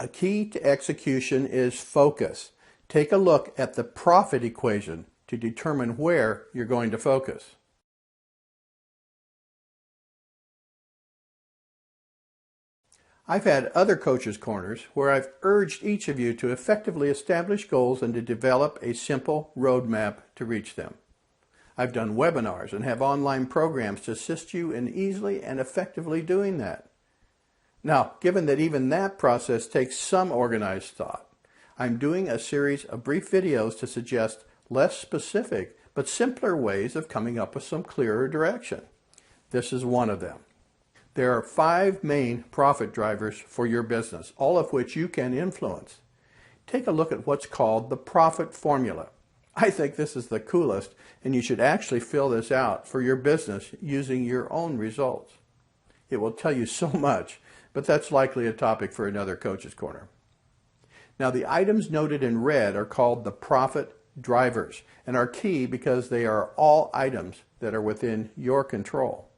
A key to execution is focus. Take a look at the profit equation to determine where you're going to focus. I've had other coaches' corners where I've urged each of you to effectively establish goals and to develop a simple roadmap to reach them. I've done webinars and have online programs to assist you in easily and effectively doing that. Now, given that even that process takes some organized thought, I'm doing a series of brief videos to suggest less specific but simpler ways of coming up with some clearer direction. This is one of them. There are 5 main profit drivers for your business, all of which you can influence. Take a look at what's called the profit formula. I think this is the coolest, and you should actually fill this out for your business using your own results. It will tell you so much, but that's likely a topic for another Coach's Corner. Now, the items noted in red are called the profit drivers and are key because they are all items that are within your control.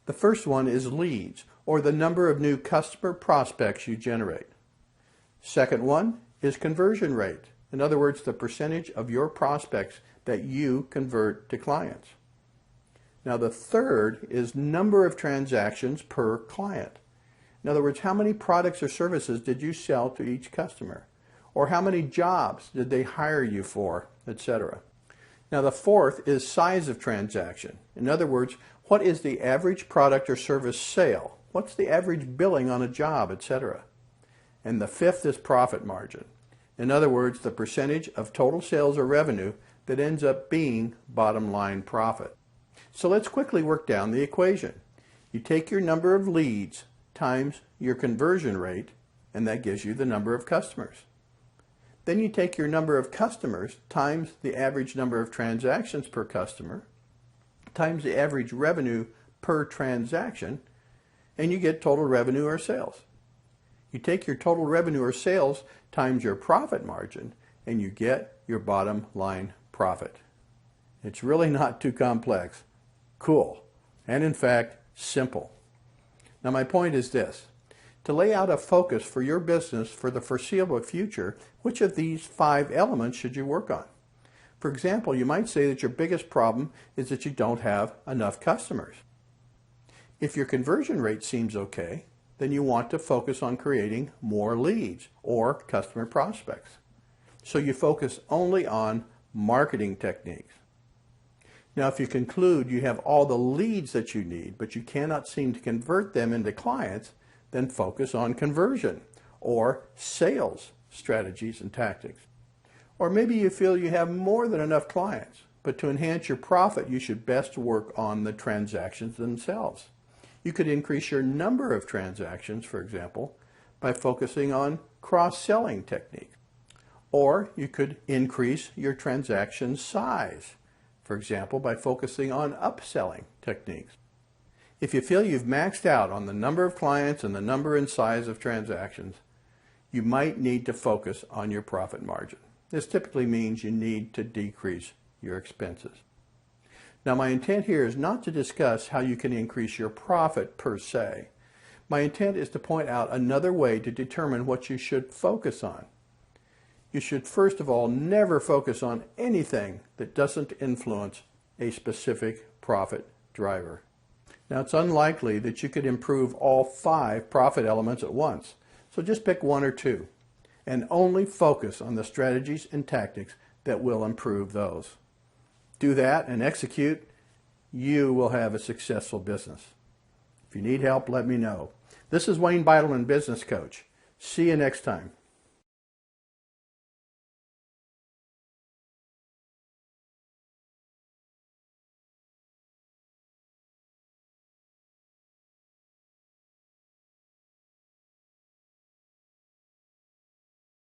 The first one is leads, or the number of new customer prospects you generate. Second one is conversion rate. In other words, the percentage of your prospects that you convert to clients. Now, the third is number of transactions per client. In other words, how many products or services did you sell to each customer? Or how many jobs did they hire you for, etc. Now, the fourth is size of transaction. In other words, what is the average product or service sale? What's the average billing on a job, etc.? And the fifth is profit margin. In other words, the percentage of total sales or revenue that ends up being bottom line profit. So let's quickly work down the equation. You take your number of leads times your conversion rate, and that gives you the number of customers. Then you take your number of customers times the average number of transactions per customer times the average revenue per transaction, and you get total revenue or sales. You take your total revenue or sales times your profit margin, and you get your bottom line profit. It's really not too complex. Cool. And in fact, simple. Now, my point is this. To lay out a focus for your business for the foreseeable future, which of these 5 elements should you work on? For example, you might say that your biggest problem is that you don't have enough customers. If your conversion rate seems okay, then you want to focus on creating more leads or customer prospects. So you focus only on marketing techniques. Now, if you conclude you have all the leads that you need, but you cannot seem to convert them into clients, then focus on conversion or sales strategies and tactics. Or maybe you feel you have more than enough clients, but to enhance your profit, you should best work on the transactions themselves. You could increase your number of transactions, for example, by focusing on cross-selling techniques. Or you could increase your transaction size, for example, by focusing on upselling techniques. If you feel you've maxed out on the number of clients and the number and size of transactions, you might need to focus on your profit margin. This typically means you need to decrease your expenses. Now, my intent here is not to discuss how you can increase your profit per se. My intent is to point out another way to determine what you should focus on. You should first of all never focus on anything that doesn't influence a specific profit driver. Now, it's unlikely that you could improve all 5 profit elements at once, so just pick 1 or 2 and only focus on the strategies and tactics that will improve those. Do that and execute, you will have a successful business. If you need help, let me know. This is Wayne Beitelman, Business Coach. See you next time.